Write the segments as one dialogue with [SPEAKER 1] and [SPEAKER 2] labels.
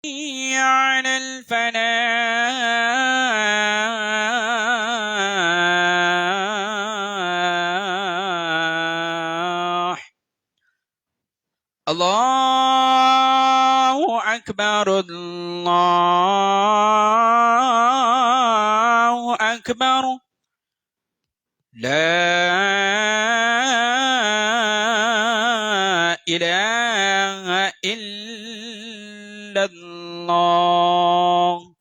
[SPEAKER 1] على الفلاح. الله أكبر الله أكبر لا إله إلا الله.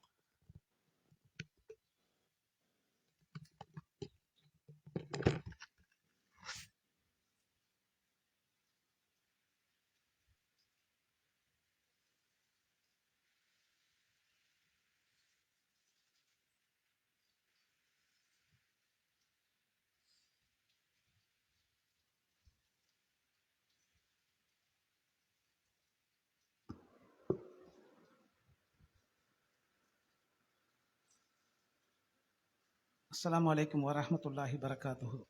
[SPEAKER 2] السلام عليكم ورحمة الله وبركاته.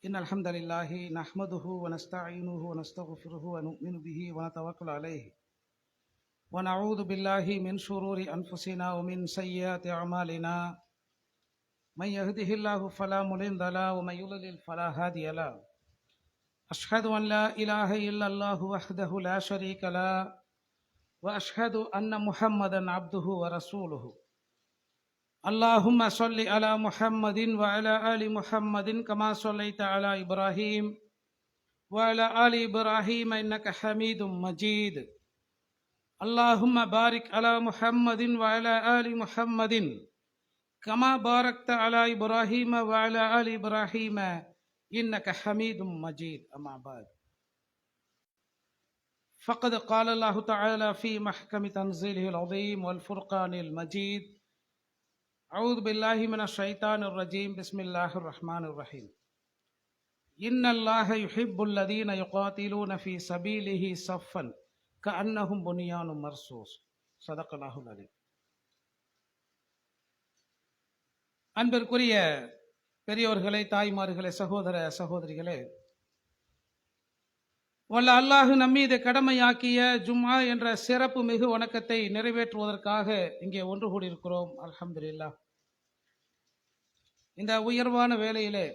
[SPEAKER 2] إن الحمد لله نحمده ونستعينه ونستغفره ونؤمن به ونتوكل عليه ونعوذ بالله من شرور أنفسنا ومن سيئات أعمالنا. من يهده الله فلا مضل له ومن يضلل فلا هادي له. أشهد أن لا إله إلا الله وحده لا شريك له وأشهد أن محمدا عبده ورسوله. اللهم صل على محمد وعلى آل محمد كما صليت على إبراهيم وعلى آل إبراهيم إنك حميد مجيد. اللهم بارك على محمد وعلى آل محمد كما باركت على إبراهيم وعلى آل إبراهيم إنك حميد مجيد. أما بعد فقد قال الله تعالى في محكم تنزيله العظيم والفرقان المجيد: أعوذ بالله من الشيطان الرجيم. بسم الله الرحمن الرحيم. إن الله يحب الذين يقاتلون في سبيله صفا كأنهم بنيان مرصوص. صدق الله العظيم. அன்பிற்குரிய பெரியோர்களே, தாய்மார்களே, சகோதர சகோதரிகளே, வல்ல அல்லாஹ் நம்மீது கடமையாக்கிய ஜும்ஆ என்ற சிறப்பு மிகு வணக்கத்தை நிறைவேற்றுவதற்காக இங்கே ஒன்று கூடியிருக்கிறோம். அல்ஹம்துலில்லாஹ். இந்த உயர்வான வேளையிலே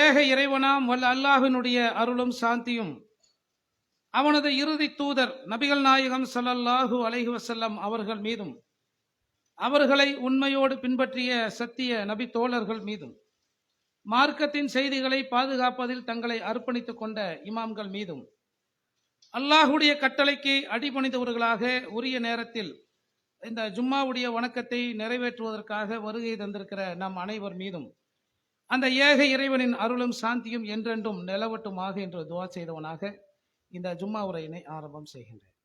[SPEAKER 2] ஏக இறைவனாம் வல்ல அல்லாஹினுடைய அருளும் சாந்தியும் அவனது இறுதி தூதர் நபிகள் நாயகம் ஸல்லல்லாஹு அலைஹி வஸல்லம் அவர்கள் மீதும் அவர்களை உண்மையோடு பின்பற்றிய சத்திய நபி தோழர்கள் மீதும் மார்க்கத்தின் செய்திகளை பாதுகாப்பதில் தங்களை அர்ப்பணித்துக் கொண்ட இமாம்கள் மீதும் அல்லாஹுடைய கட்டளைக்கு அடிபணிந்தவர்களாக உரிய நேரத்தில் இந்த ஜும்மாவுடைய வணக்கத்தை நிறைவேற்றுவதற்காக வருகை தந்திருக்கிற நம் அனைவர் மீதும் அந்த ஏக இறைவனின் அருளும் சாந்தியும் என்றென்றும் நிலவட்டுமாக என்று துஆ செய்தவனாக இந்த ஜும்மா உரையினை ஆரம்பம் செய்கின்றேன்.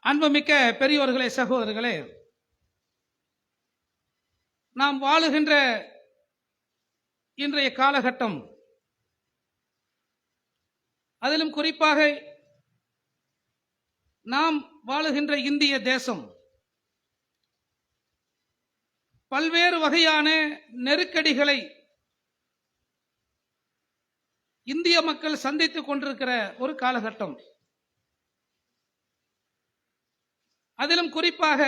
[SPEAKER 2] அன்புமிக்க பெரியோர்களே, சகோதரர்களே, நாம் வாழுகின்ற இன்றைய காலகட்டம், அதிலும் குறிப்பாக நாம் வாழுகின்ற இந்திய தேசம் பல்வேறு வகையான நெருக்கடிகளை இந்திய மக்கள் சந்தித்துக் கொண்டிருக்கிற ஒரு காலகட்டம். அதிலும் குறிப்பாக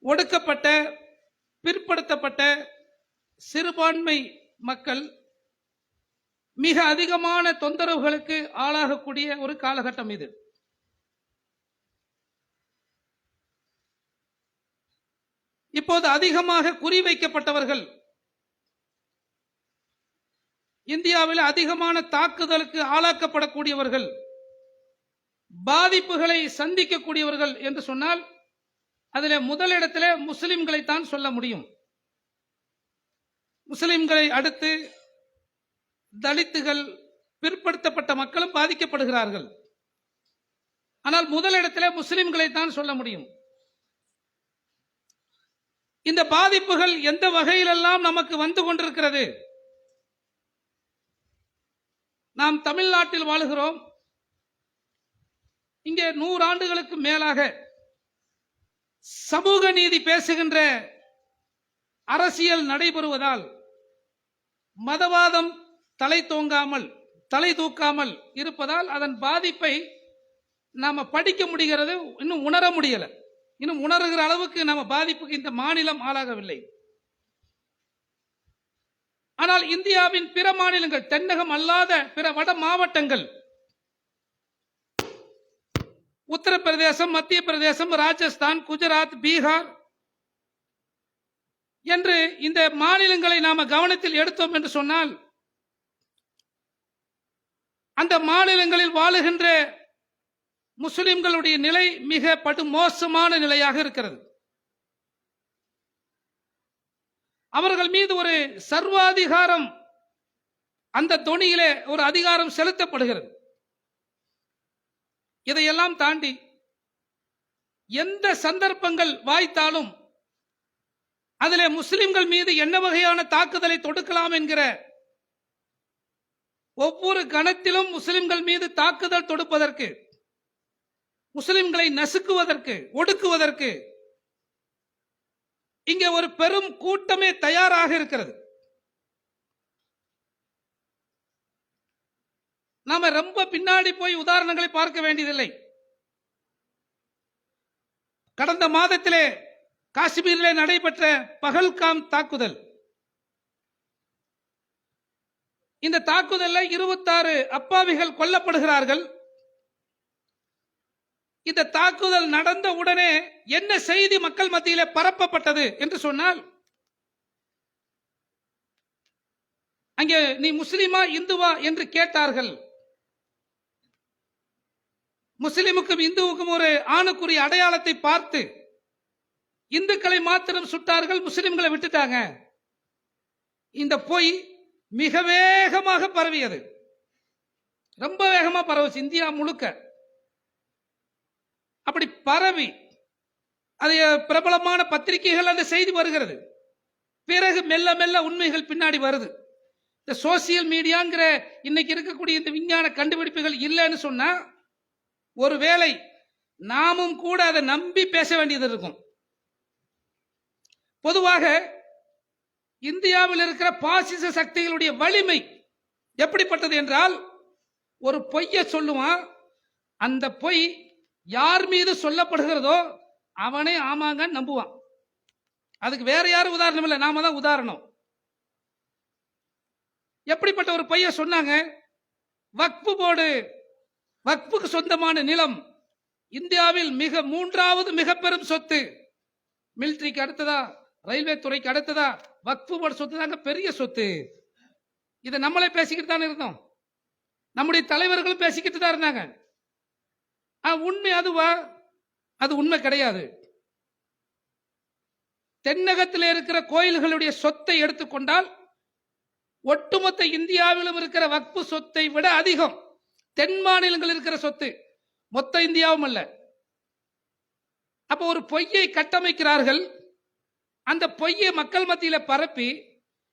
[SPEAKER 2] ஒடுக்கப்பட்ட, பிற்படுத்தப்பட்ட சிறுபான்மை மக்கள் மிக அதிகமான தொந்தரவுகளுக்கு ஆளாகக்கூடிய ஒரு காலகட்டம் இது. இப்போது அதிகமாக குறிவைக்கப்பட்டவர்கள், இந்தியாவில் அதிகமான தாக்குதலுக்கு ஆளாக்கப்படக்கூடியவர்கள், பாதிப்புகளை சந்திக்கக்கூடியவர்கள் என்று சொன்னால் அதில் முதலிடத்தில் முஸ்லிம்களைத்தான் சொல்ல முடியும். முஸ்லிம்களை அடுத்து தலித்துகள், பிற்படுத்தப்பட்ட மக்களும் பாதிக்கப்படுகிறார்கள். ஆனால் முதலிடத்தில் முஸ்லிம்களைத்தான் சொல்ல முடியும். இந்த பாதிப்புகள் எந்த வகையிலெல்லாம் நமக்கு வந்து கொண்டிருக்கிறது? நாம் தமிழ்நாட்டில் வாழுகிறோம். இங்கே 100 ஆண்டுகளுக்கு மேலாக சமூக நீதி பேசுகின்ற அரசியல் நடைபெறுவதால் மதவாதம் தலை தோங்காமல் தலை தூக்காமல் இருப்பதால் அதன் பாதிப்பை நாம படிக்க முடிகிறது, இன்னும் உணர முடியல. இன்னும் உணர்கிற அளவுக்கு நம்ம பாதிப்புக்கு இந்த மாநிலம் ஆளாகவில்லை. ஆனால் இந்தியாவின் பிற மாநிலங்கள், தென்னகம் அல்லாத பிற வட மாவட்டங்கள், உத்தரப்பிரதேசம், மத்திய பிரதேசம், ராஜஸ்தான், குஜராத், பீகார் என்று இந்த மாநிலங்களை நாம கவனத்தில் எடுத்தோம் என்று சொன்னால், அந்த மாநிலங்களில் வாழுகின்ற முஸ்லிம்களுடைய நிலை மிக படுமோசமான நிலையாக இருக்கிறது. அவர்கள் மீது ஒரு சர்வாதிகாரம், அந்த தொனியிலே ஒரு அதிகாரம் செலுத்தப்படுகிறது. இதையெல்லாம் தாண்டி எந்த சந்தர்ப்பங்கள் வாய்த்தாலும் அதிலே முஸ்லிம்கள் மீது என்ன வகையான தாக்குதலை தொடுக்கலாம் என்கிற ஒவ்வொரு கணத்திலும் முஸ்லிம்கள் மீது தாக்குதல் தொடுப்பதற்கு, முஸ்லிம்களை நசுக்குவதற்கு, ஒடுக்குவதற்கு இங்கே ஒரு பெரும் கூட்டமே தயாராக இருக்கிறது. நாம ரொம்ப பின்னாடி போய் உதாரணங்களை பார்க்க வேண்டியதில்லை. கடந்த மாதத்திலே காஷ்மீரிலே நடைபெற்ற பகல்காம் தாக்குதல், இந்த தாக்குதலில் 26 அப்பாவிகள் கொல்லப்படுகிறார்கள். இந்த தாக்குதல் நடந்த உடனே என்ன செய்தி மக்கள் மத்தியிலே பரப்பப்பட்டது என்று சொன்னால், அங்கே நீ முஸ்லிமா இந்துவா என்று கேட்டார்கள். முஸ்லிமுக்கும் இந்துவுக்கும் ஒரு ஆணுக்குரிய அடையாளத்தை பார்த்து இந்துக்களை மாத்திரம் சுட்டார்கள், முஸ்லிம்களை விட்டுட்டாங்க. இந்த பொய் மிக வேகமாக பரவியது, ரொம்ப வேகமா பரவுச்சு இந்தியா முழுக்க. அப்படி பரவி அது பிரபலமான பத்திரிகைகள் அந்த செய்தி வருகிறது. பிறகு மெல்ல மெல்ல உண்மைகள் பின்னாடி வருது. இந்த சோசியல் மீடியாங்கிற இன்னைக்கு இருக்கக்கூடிய இந்த விஞ்ஞான கண்டுபிடிப்புகள் இல்லைன்னு சொன்னா, ஒருவேளை நாமும் கூட அதை நம்பி பேச வேண்டியது இருக்கும். பொதுவாக இந்தியாவில் இருக்கிற பாசிச சக்திகளுடைய வலிமை எப்படிப்பட்டது என்றால், ஒரு பொய்யை சொல்லுவான், அந்த பொய் யார் மீது சொல்லப்படுகிறதோ அவனே ஆமாங்க நம்புவான். அதுக்கு வேற யாரும் உதாரணம் இல்லை, நாம தான் உதாரணம். எப்படிப்பட்ட ஒரு பொய்யை சொன்னாங்க? வக்ஃபு போர்டு, வக்ஃபுக்கு சொந்தமான நிலம் இந்தியாவில் மூன்றாவது மிக பெரும் சொத்து. மிலிட்டரிக்கு அடுத்ததா, ரயில்வே துறைக்கு அடுத்ததா வக்ஃபு போர்டு சொத்து தாங்க பெரிய சொத்து. இதை நம்மளே பேசிக்கிட்டு தானே இருந்தோம், நம்முடைய தலைவர்களும் பேசிக்கிட்டு தான் இருந்தாங்க. உண்மை அதுவா? அது உண்மை கிடையாது. தென்னகத்தில் இருக்கிற கோயில்களுடைய சொத்தை எடுத்துக்கொண்டால் ஒட்டுமொத்த இந்தியாவிலும் இருக்கிற வக்ஃபு சொத்தை விட அதிகம் தென் மாநிலங்கள் இருக்கிற சொத்து, மொத்த இந்தியாவும் அல்ல. அப்போ ஒரு பொய்யை கட்டமைக்கிறார்கள். அந்த பொய்யை மக்கள் மத்தியில பரப்பி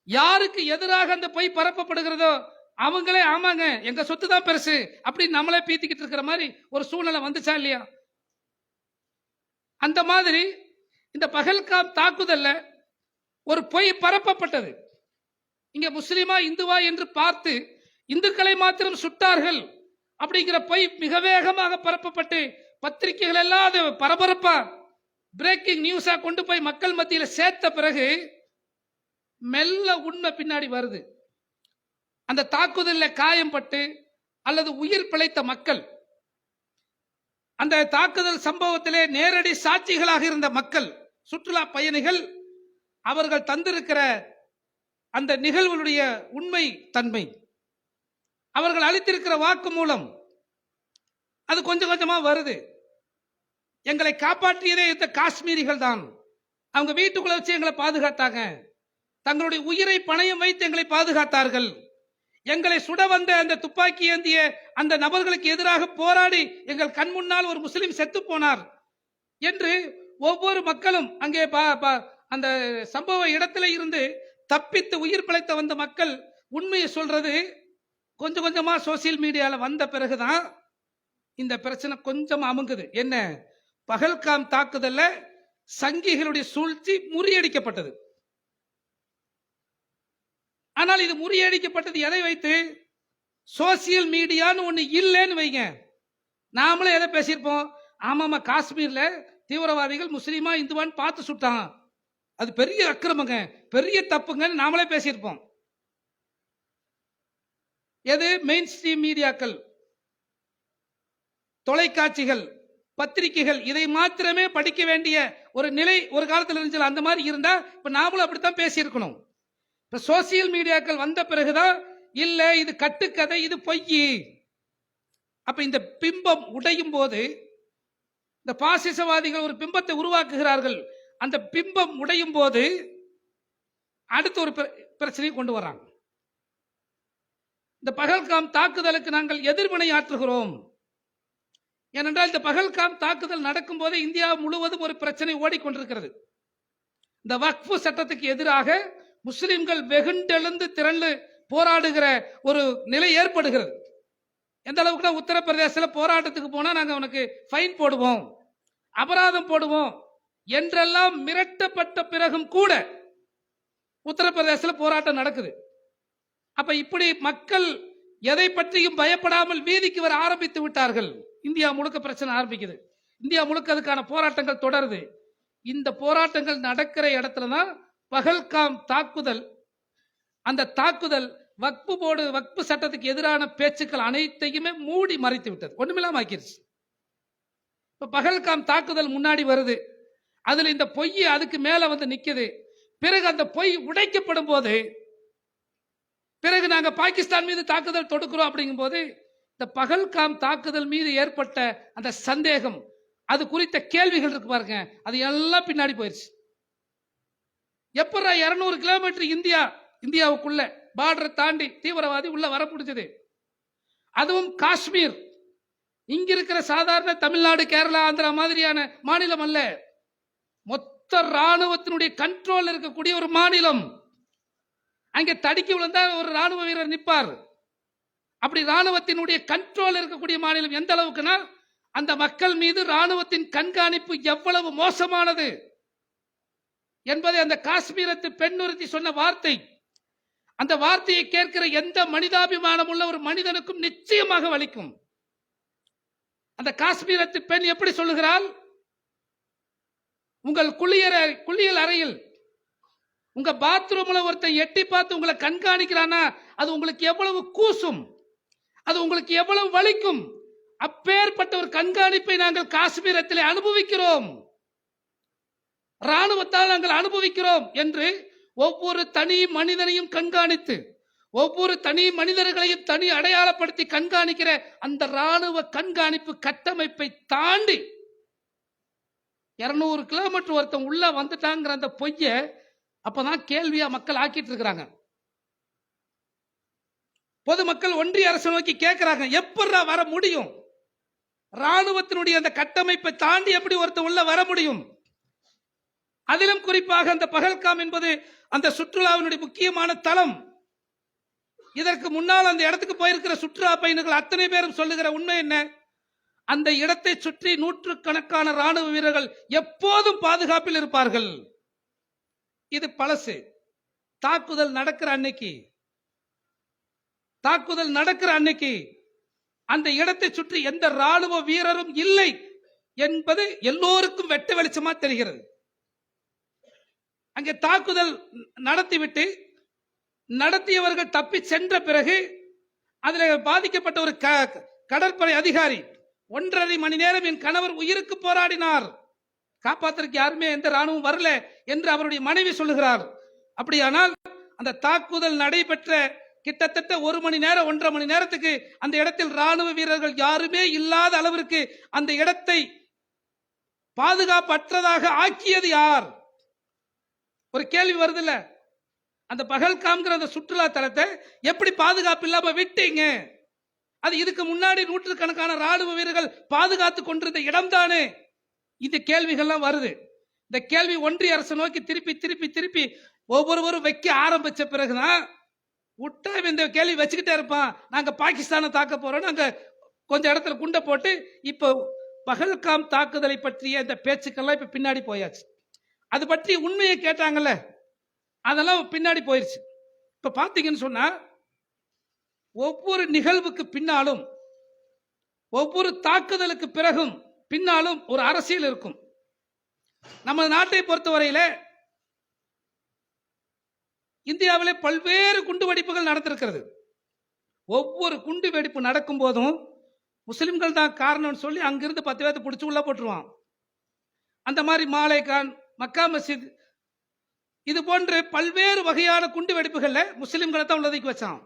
[SPEAKER 2] யாருக்கு எதிராக அந்த பொய் பரப்பப்படுகிறதோ அவங்களே ஆமாங்க எங்க சொத்து தான் பெருசு அப்படின்னு நம்மளே பீத்திக்கிட்டு இருக்கிற மாதிரி ஒரு சூழ்நிலை வந்துச்சா இல்லையா? அந்த மாதிரி இந்த பகல்காம் தாக்குதல்ல ஒரு பொய் பரப்பப்பட்டது. இங்க முஸ்லிமா இந்துவா என்று பார்த்து இந்துக்களை மாத்திரம் சுட்டார்கள் அப்படிங்கிற பொய் மிக வேகமாக பரப்பப்பட்டு பத்திரிகைகள் எல்லாம் அது பரபரப்பா பிரேக்கிங் நியூஸா கொண்டு போய் மக்கள் மத்தியில சேர்த்த பிறகு மெல்ல உண்மை பின்னாடி வருது. அந்த தாக்குதலில் காயம்பட்டு அல்லது உயிர் பிழைத்த மக்கள், அந்த தாக்குதல் சம்பவத்திலே நேரடி சாட்சிகளாக இருந்த மக்கள், சுற்றுலா பயணிகள், அவர்கள் தந்திருக்கிற அந்த நிகழ்வுடைய உண்மை தன்மை, அவர்கள் அளித்திருக்கிற வாக்கு மூலம் அது கொஞ்சம் கொஞ்சமா வருது. எங்களை காப்பாற்றியதே இந்த காஷ்மீரிகள் தான். அவங்க வீட்டுக்குள்ள வச்சு எங்களை பாதுகாத்தாங்க, தங்களுடைய உயிரை பணயம் வைத்து எங்களை பாதுகாத்தார்கள். எங்களை சுட வந்த அந்த துப்பாக்கி ஏந்திய அந்த நபர்களுக்கு எதிராக போராடி எங்கள் கண் முன்னால் ஒரு முஸ்லிம் செத்து போனார் என்று ஒவ்வொரு மக்களும் அங்கே அந்த சம்பவ இடத்துல இருந்து தப்பித்து உயிர் பிழைத்த வந்த மக்கள் உண்மையை சொல்றது கொஞ்சம் கொஞ்சமா சோசியல் மீடியால வந்த பிறகுதான் இந்த பிரச்சனை கொஞ்சம் அமுங்குது. என்ன? பகல்காம் தாக்குதல்ல சங்கிகளுடைய சூழ்ச்சி முறியடிக்கப்பட்டது. ஆனால் இது முறியடிக்கப்பட்டது எதை வைத்து? சோசியல் மீடியான்னு ஒண்ணு இல்லைன்னு வைங்க, நாமளும் எதை பேசியிருப்போம்? ஆமாமா, காஷ்மீர்ல தீவிரவாதிகள் முஸ்லீமா இந்துவான்னு பார்த்து சுட்டான், அது பெரிய அக்கிரமங்க, பெரிய தப்புங்கன்னு நாமளே பேசியிருப்போம். எது? மெயின் ஸ்ட்ரீம் மீடியாக்கள், தொலைக்காட்சிகள், பத்திரிகைகள் இதை மாத்திரமே படிக்க வேண்டிய ஒரு நிலை ஒரு காலத்தில் இருந்துச்சு. அந்த மாதிரி இருந்தா இப்ப நாமளும் அப்படித்தான் பேசியிருக்கணும். இப்ப சோசியல் மீடியாக்கள் வந்த பிறகுதான் இல்ல இது கட்டுக்கதை, இது பொய். அப்ப இந்த பிம்பம் உடையும் போது இந்த பாசிசவாதிகள் ஒரு பிம்பத்தை உருவாக்குகிறார்கள். அந்த பிம்பம் உடையும் போது அடுத்த ஒரு பிரச்சனையை கொண்டு வராங்க. இந்த பகல்காம் தாக்குதலுக்கு நாங்கள் எதிர்வினை ஆற்றுகிறோம். ஏனென்றால் இந்த பகல்காம் தாக்குதல் நடக்கும் போதே இந்தியா முழுவதும் ஒரு பிரச்சனை ஓடிக்கொண்டிருக்கிறது. இந்த வக்ஃபு சட்டத்துக்கு எதிராக முஸ்லிம்கள் வெகுண்டெழுந்து திரண்டு போராடுகிற ஒரு நிலை ஏற்படுகிறது. எந்த அளவுக்கு உத்தரப்பிரதேசத்தில் போராட்டத்துக்கு போனா நாங்க உனக்கு ஃபைன் போடுவோம், அபராதம் போடுவோம் என்றெல்லாம் மிரட்டப்பட்ட பிறகும் கூட உத்தரப்பிரதேசத்தில் போராட்டம் நடக்குது. அப்ப இப்படி மக்கள் எதை பற்றியும் பயப்படாமல் வீதிக்கு வர ஆரம்பித்து விட்டார்கள். இந்தியா முழுக்க பிரச்சனை ஆரம்பிக்குது. இந்தியா முழுக்க அதுக்கான போராட்டங்கள் தொடருது. இந்த போராட்டங்கள் நடக்கிற இடத்துல தான் பகல்காம் தாக்குதல், அந்த தாக்குதல் வக்பு போர்டு வக்பு சட்டத்துக்கு எதிரான பேச்சுக்கள் அனைத்தையுமே மூடி மறைத்து விட்டது, ஒண்ணுமில்லாம ஆக்கிருச்சு. இப்ப பகல்காம் தாக்குதல் முன்னாடி வருது, அதுல இந்த பொய் அதுக்கு மேல வந்து நிக்குது. பிறகு அந்த பொய் உடைக்கப்படும் போது, பிறகு நாங்க பாகிஸ்தான் மீது தாக்குதல் தொடுக்கிறோம் அப்படிங்கும் போது இந்த பகல்காம் தாக்குதல் மீது ஏற்பட்ட அந்த சந்தேகம், அது குறித்த கேள்விகள் இருக்கு பாருங்க, அது எல்லாம் பின்னாடி போயிருச்சு. எப்படா 200 கிலோமீட்டர் இந்தியாவுக்குள்ள பார்டரை தாண்டி தீவிரவாதி உள்ள வர முடிஞ்சது? அதுவும் காஷ்மீர், இங்க இருக்கிற சாதாரண தமிழ்நாடு, கேரளா, ஆந்திரா மாதிரியான மாநிலம் அல்ல. மொத்த ராணுவத்தினுடைய கண்ட்ரோல் இருக்கக்கூடிய ஒரு மாநிலம். அங்கே தடுக்கி விழுந்தா ஒரு ராணுவ வீரர் நிற்பார். அப்படி ராணுவத்தினுடைய கண்ட்ரோல் இருக்கக்கூடிய மாநிலம். எந்த அளவுக்குன்னா அந்த மக்கள் மீது ராணுவத்தின் கண்காணிப்பு எவ்வளவு மோசமானது என்பதை அந்த காஷ்மீரத்து பெண் ஒருத்தி சொன்ன வார்த்தை, அந்த வார்த்தையை கேட்கிற எந்த மனிதாபிமானம் உள்ள ஒரு மனிதனுக்கும் நிச்சயமாக வலிக்கும். அந்த காஷ்மீரத்து பெண் எப்படி சொல்லுகிறாள்? உங்கள் குளியல் அறையில் உங்க பாத்ரூம்ல ஒருத்தன் எட்டி பார்த்து உங்களை கண்காணிக்கிறானா, அது உங்களுக்கு எவ்வளவு கூசும், அது உங்களுக்கு எவ்வளவு வலிக்கும். அப்பேற்பட்ட ஒரு கண்காணிப்பை நாங்கள் காஷ்மீரத்தில் அனுபவிக்கிறோம், ராணுவத்தால் நாங்கள் அனுபவிக்கிறோம் என்று ஒவ்வொரு தனி மனிதனையும் கண்காணித்து, ஒவ்வொரு தனி மனிதர்களையும் தனி அடையாளப்படுத்தி கண்காணிக்கிற அந்த ராணுவ கண்காணிப்பு கட்டமைப்பை தாண்டி 200 கிலோமீட்டர் ஒருத்தன் உள்ள வந்துட்டாங்கிற அந்த பொய்ய அப்பதான் கேள்வியா மக்கள் ஆக்கிட்டு இருக்கிறாங்க. பொதுமக்கள் ஒன்றிய அரசு நோக்கி கேட்கிறாங்க, எப்படி வர முடியும்? ராணுவத்தினுடைய அந்த கட்டமைப்பை தாண்டி எப்படி ஒருத்தன் உள்ள வர முடியும்? அதிலும் குறிப்பாக அந்த பகல்காம் என்பது அந்த சுற்றுலாவினுடைய முக்கியமான தளம். இதற்கு முன்னால் அந்த இடத்துக்கு போயிருக்கிற சுற்றுலா பயணிகள் அத்தனை பேரும் சொல்லுகிற உண்மை என்ன? அந்த இடத்தை சுற்றி நூற்றுக்கணக்கான ராணுவ வீரர்கள் எப்போதும் பாதுகாப்பில் இருப்பார்கள். இது பழசு. தாக்குதல் நடக்கிற அன்னைக்கு அந்த இடத்தை சுற்றி எந்த ராணுவ வீரரும் இல்லை என்பது எல்லோருக்கும் வெட்ட வெளிச்சமா தெரிகிறது. அங்கே தாக்குதல் நடத்திவிட்டு நடத்தியவர்கள் தப்பி சென்ற பிறகு அதில் பாதிக்கப்பட்ட ஒரு கடற்படை அதிகாரி 1.5 மணி நேரம் என் கணவர் உயிருக்கு போராடினார், காப்பாற்றுறதுக்கு யாருமே எந்த ராணுவம் வரல என்று அவருடைய மனைவி சொல்லுகிறார். அப்படியானால் அந்த தாக்குதல் நடைபெற்ற கிட்டத்தட்ட 1 மணி நேரம் 1.5 மணி நேரத்துக்கு அந்த இடத்தில் ராணுவ வீரர்கள் யாருமே இல்லாத அளவிற்கு அந்த இடத்தை பாதுகாப்பற்றதாக ஆக்கியது யார்? ஒரு கேள்வி வருது இல்ல? அந்த பகல்காம்ங்கிற அந்த சுற்றுலா தலத்தை எப்படி பாதுகாப்பு இல்லாம விட்டீங்க? அது இதுக்கு முன்னாடி நூற்றுக்கணக்கான ராணுவ வீரர்கள் பாதுகாத்து கொண்டிருந்த இடம் தானே. இந்த கேள்விகள்லாம் வருது. இந்த கேள்வி ஒன்றிய அரசு நோக்கி திருப்பி திருப்பி திருப்பி ஒவ்வொருவரும் வைக்க ஆரம்பிச்ச பிறகுதான் விட்டா இந்த கேள்வி வச்சுக்கிட்டே இருப்பான். நாங்க பாகிஸ்தானை தாக்க போறோம், நாங்க கொஞ்சம் இடத்துல குண்டை போட்டு இப்போ பகல்காம் தாக்குதலை பற்றிய இந்த பேச்சுக்கெல்லாம் இப்ப பின்னாடி போயாச்சு. அது பற்றி உண்மையை கேட்டாங்கல்ல, அதெல்லாம் பின்னாடி போயிருச்சு. இப்ப பாத்தீங்கன்னு சொன்னா ஒவ்வொரு நிகழ்வுக்கு பின்னாலும், ஒவ்வொரு தாக்குதலுக்கு பிறகும் பின்னாலும் ஒரு அரசியல் இருக்கும். நமது நாட்டை பொறுத்தவரையில இந்தியாவிலே பல்வேறு குண்டுவெடிப்புகள் நடந்திருக்கிறது. ஒவ்வொரு குண்டு வெடிப்பு நடக்கும் போதும் முஸ்லிம்கள் தான் காரணம்னு சொல்லி அங்கிருந்து 10 பேர்த்து பிடிச்சி உள்ள போட்டுருவான். அந்த மாதிரி மாலேகான், மக்கா மஸ்ஜித், இது போன்ற பல்வேறு வகையான குண்டு வெடிப்புகள்ல முஸ்லிம்களை தான் உள்ளதைக்கு வச்சான்.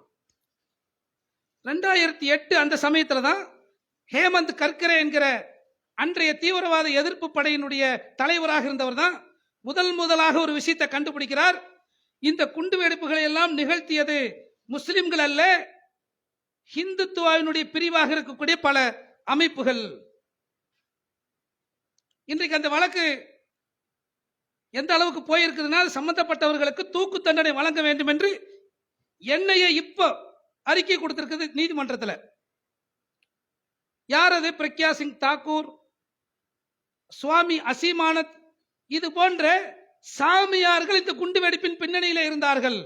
[SPEAKER 2] 2008 அந்த சமயத்துல தான் ஹேமந்த் கர்கரே என்கிற அன்றைய தீவிரவாத எதிர்ப்பு படையினுடைய தலைவராக இருந்தவர் தான் முதலாக ஒரு விஷயத்தை கண்டுபிடிக்கிறார். இந்த குண்டு வெடிப்புகளை எல்லாம் நிகழ்த்தியது முஸ்லிம்கள் அல்ல, ஹிந்துத்துவாவினுடைய பிரிவாக இருக்கக்கூடிய பல அமைப்புகள். இன்றைக்கு அந்த வழக்கு எந்த அளவுக்கு போயிருக்குதுன்னா, சம்பந்தப்பட்டவர்களுக்கு தூக்கு தண்டனை வழங்க வேண்டும் என்று என்ஐஏ இப்ப அறிக்கை கொடுத்திருக்குது நீதிமன்றத்தில். யார் அது? பிரக்யா சிங் தாக்கூர், சுவாமி அசீமானத், இது போன்ற சாமியார்கள் இந்த குண்டு வெடிப்பின் பின்னணியில் இருந்தார்கள்.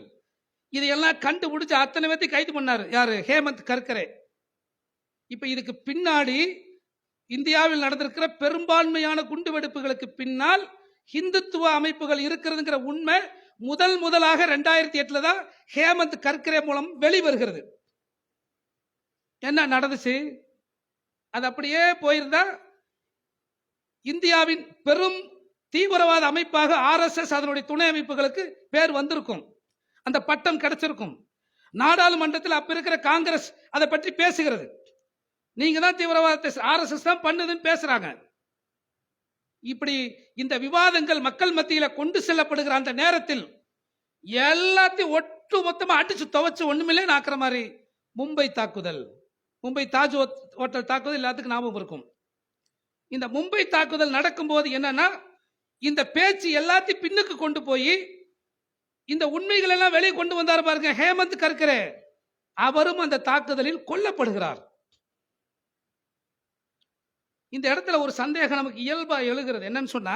[SPEAKER 2] இதையெல்லாம் கண்டுபிடிச்சு அத்தனை பேர்த்தை கைது பண்ணார். யாரு? ஹேமந்த் கர்கரே. இப்ப இதுக்கு பின்னாடி இந்தியாவில் நடந்திருக்கிற பெரும்பான்மையான குண்டு வெடிப்புகளுக்கு பின்னால் ஹிந்துத்துவ அமைப்புகள் இருக்கிறதுங்கிற உண்மை முதலாக 2008 தான் ஹேமந்த் கர்கரே மூலம் வெளிவருகிறது. என்ன நடந்துச்சு? அது அப்படியே போயிருந்தா இந்தியாவின் பெரும் தீவிரவாத அமைப்பாக RSS அதனுடைய துணை அமைப்புகளுக்கு பேர் வந்திருக்கும், அந்த பட்டம் கிடைச்சிருக்கும். நாடாளுமன்றத்தில் அப்ப இருக்கிற காங்கிரஸ் அதை பற்றி பேசுகிறது. நீங்க தான் தீவிரவாதத்தை RSS தான் பண்ணுதுன்னு பேசுறாங்க. இப்படி இந்த விவாதங்கள் மக்கள் மத்தியில கொண்டு செல்லப்படுகிற அந்த நேரத்தில் எல்லாத்தையும் ஒட்டு மொத்தமா அடிச்சு துவைச்சு ஒண்ணுமில்லே நாக்குற மாதிரி மும்பை தாக்குதல், மும்பை தாஜ் ஹோட்டல் தாக்குதல் எல்லாத்துக்கும் ஞாபகம் இருக்கும். இந்த மும்பை தாக்குதல் நடக்கும் போது என்னன்னா, இந்த பேச்சு எல்லாத்தையும் பின்னுக்கு கொண்டு போய் இந்த உண்மைகள் எல்லாம் வெளியே கொண்டு வந்தார் பாருங்க ஹேமந்த் கர்கரே. அவரும் அந்த தாக்குதலில் கொல்லப்படுகிறார். இந்த இடத்துல ஒரு சந்தேகம் நமக்கு இயல்பா எழுகிறது. என்னன்னு சொன்னா,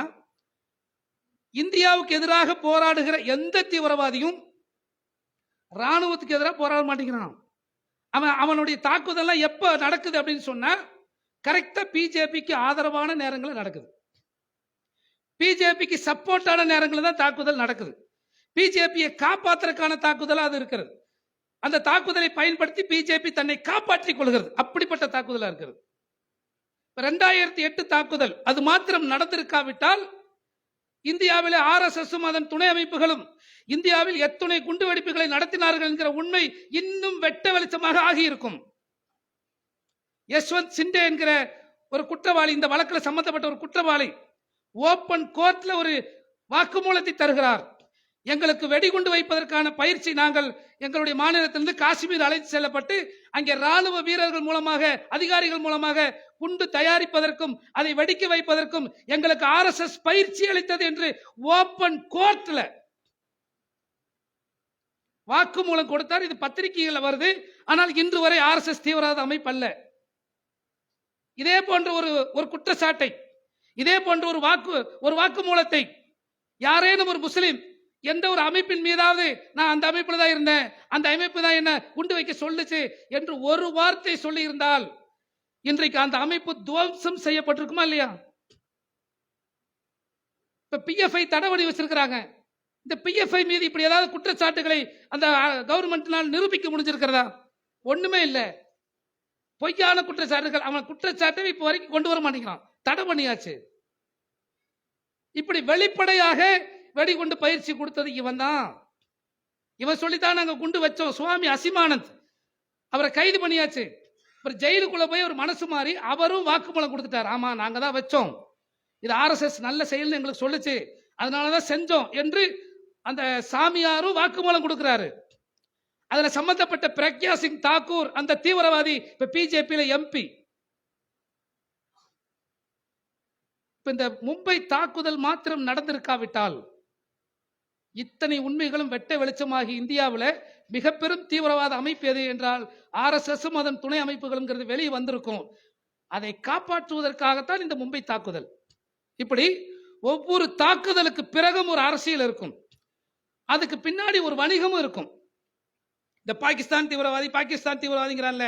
[SPEAKER 2] இந்தியாவுக்கு எதிராக போராடுகிற எந்த தீவிரவாதியும் ராணுவத்துக்கு எதிராக போராட மாட்டேங்கிறான். அவனுடைய தாக்குதல் எப்ப நடக்குது அப்படின்னு சொன்னா, கரெக்டா பிஜேபிக்கு ஆதரவான நேரங்கள் நடக்குது, பிஜேபிக்கு சப்போர்ட்டான நேரங்களில் தான் தாக்குதல் நடக்குது. பிஜேபியை காப்பாற்றுறதுக்கான தாக்குதல் அது இருக்கிறது. அந்த தாக்குதலை பயன்படுத்தி பிஜேபி தன்னை காப்பாற்றிக் கொள்கிறது. அப்படிப்பட்ட தாக்குதலா இருக்கிறது. 2008 தாக்குதல் அது மாத்திரம் நடந்திருக்காவிட்டால் இந்தியாவில் RSSம் அதன் துணை அமைப்புகளும் இந்தியாவில் எத்தனை குண்டு வெடிப்புகளை நடத்தினார்கள் என்கிற உண்மை இன்னும் வெட்ட வெளிச்சமாக ஆகியிருக்கும். யஷ்வந்த் சிண்டே என்கிற ஒரு குற்றவாளி, இந்த வழக்கில் சம்பந்தப்பட்ட ஒரு குற்றவாளி ஓபன் கோர்ட்ல ஒரு வாக்குமூலத்தை தருகிறார். எங்களுக்கு வெடிகுண்டு வைப்பதற்கான பயிற்சி நாங்கள் எங்களுடைய மாநிலத்திலிருந்து காஷ்மீர் அழைத்து செல்லப்பட்டு அங்கே ராணுவ வீரர்கள் மூலமாக, அதிகாரிகள் மூலமாக குண்டு தயாரிப்பதற்கும் அதை வெடிக்க வைப்பதற்கும் எங்களுக்கு RSS பயிற்சி அளித்தது என்று ஓபன் கோர்ட்ல வாக்குமூலம் கொடுத்தார். இது பத்திரிகைகள் வருது. ஆனால் இன்று வரை RSS தீவிரவாத அமைப்பு அல்ல. இதே போன்ற ஒரு குற்றச்சாட்டை, இதே போன்ற ஒரு வாக்குமூலத்தை யாரேனும் ஒரு முஸ்லிம் எந்த ஒரு அமைப்பின் மீதாவது நான் அந்த அமைப்புல தான் இருந்தேன், அந்த அமைப்பு தான் என்ன குண்டு வைக்க சொல்லுச்சு என்று ஒரு வார்த்தை சொல்லி இருந்தால் இன்றைக்கு அந்த அமைப்பு துவம்சம் செய்யப்பட்டிருக்குமா இல்லையா? இப்ப PFI தடவடி வச்சிருக்கிறாங்க. இந்த PFI மீது இப்படி ஏதாவது குற்றச்சாட்டுகளை அந்த கவர்மெண்ட்னால் நிரூபிக்க முடிஞ்சிருக்கிறதா? ஒண்ணுமே இல்லை. பொய்யான குற்றச்சாட்டுகள். அவன் குற்றச்சாட்டை இப்ப வரைக்கும் கொண்டு வர மாட்டேங்கிறான், தடை பண்ணியாச்சு. இப்படி வெளிப்படையாக வெடிகுண்டு பயிற்சி கொடுத்தது இவன் தான். இவன் சொல்லித்தான் நாங்க குண்டு வச்சோம். சுவாமி அசீமானந்த், அவரை கைது பண்ணியாச்சு. அப்புறம் ஜெயிலுக்குள்ள போய் ஒரு மனசு மாறி அவரும் வாக்குமூலம் கொடுத்துட்டார். ஆமா நாங்க தான் வச்சோம், இது RSS நல்ல செயல்னு எங்களுக்கு சொல்லுச்சு, அதனாலதான் செஞ்சோம் என்று அந்த சாமியாரும் வாக்குமூலம் கொடுக்கிறாரு. அதுல சம்பந்தப்பட்ட பிரக்யா சிங் தாக்கூர் அந்த தீவிரவாதி இப்ப பிஜேபியில MP. இந்த மும்பை தாக்குதல் மாத்திரம் நடந்திருக்காவிட்டால் இத்தனை உண்மைகளும் வெட்ட வெளிச்சமாகி இந்தியாவில் மிக பெரும் தீவிரவாத அமைப்பு எது என்றால் RSSம் அதன் துணை அமைப்புகளும் வெளியே வந்திருக்கும். அதை காப்பாற்றுவதற்காகத்தான் இந்த மும்பை தாக்குதல். இப்படி ஒவ்வொரு தாக்குதலுக்கு பிறகும் ஒரு அரசியல் இருக்கும், அதுக்கு பின்னாடி ஒரு வணிகமும் இருக்கும். இந்த பாகிஸ்தான் தீவிரவாதிங்கிறான்ல,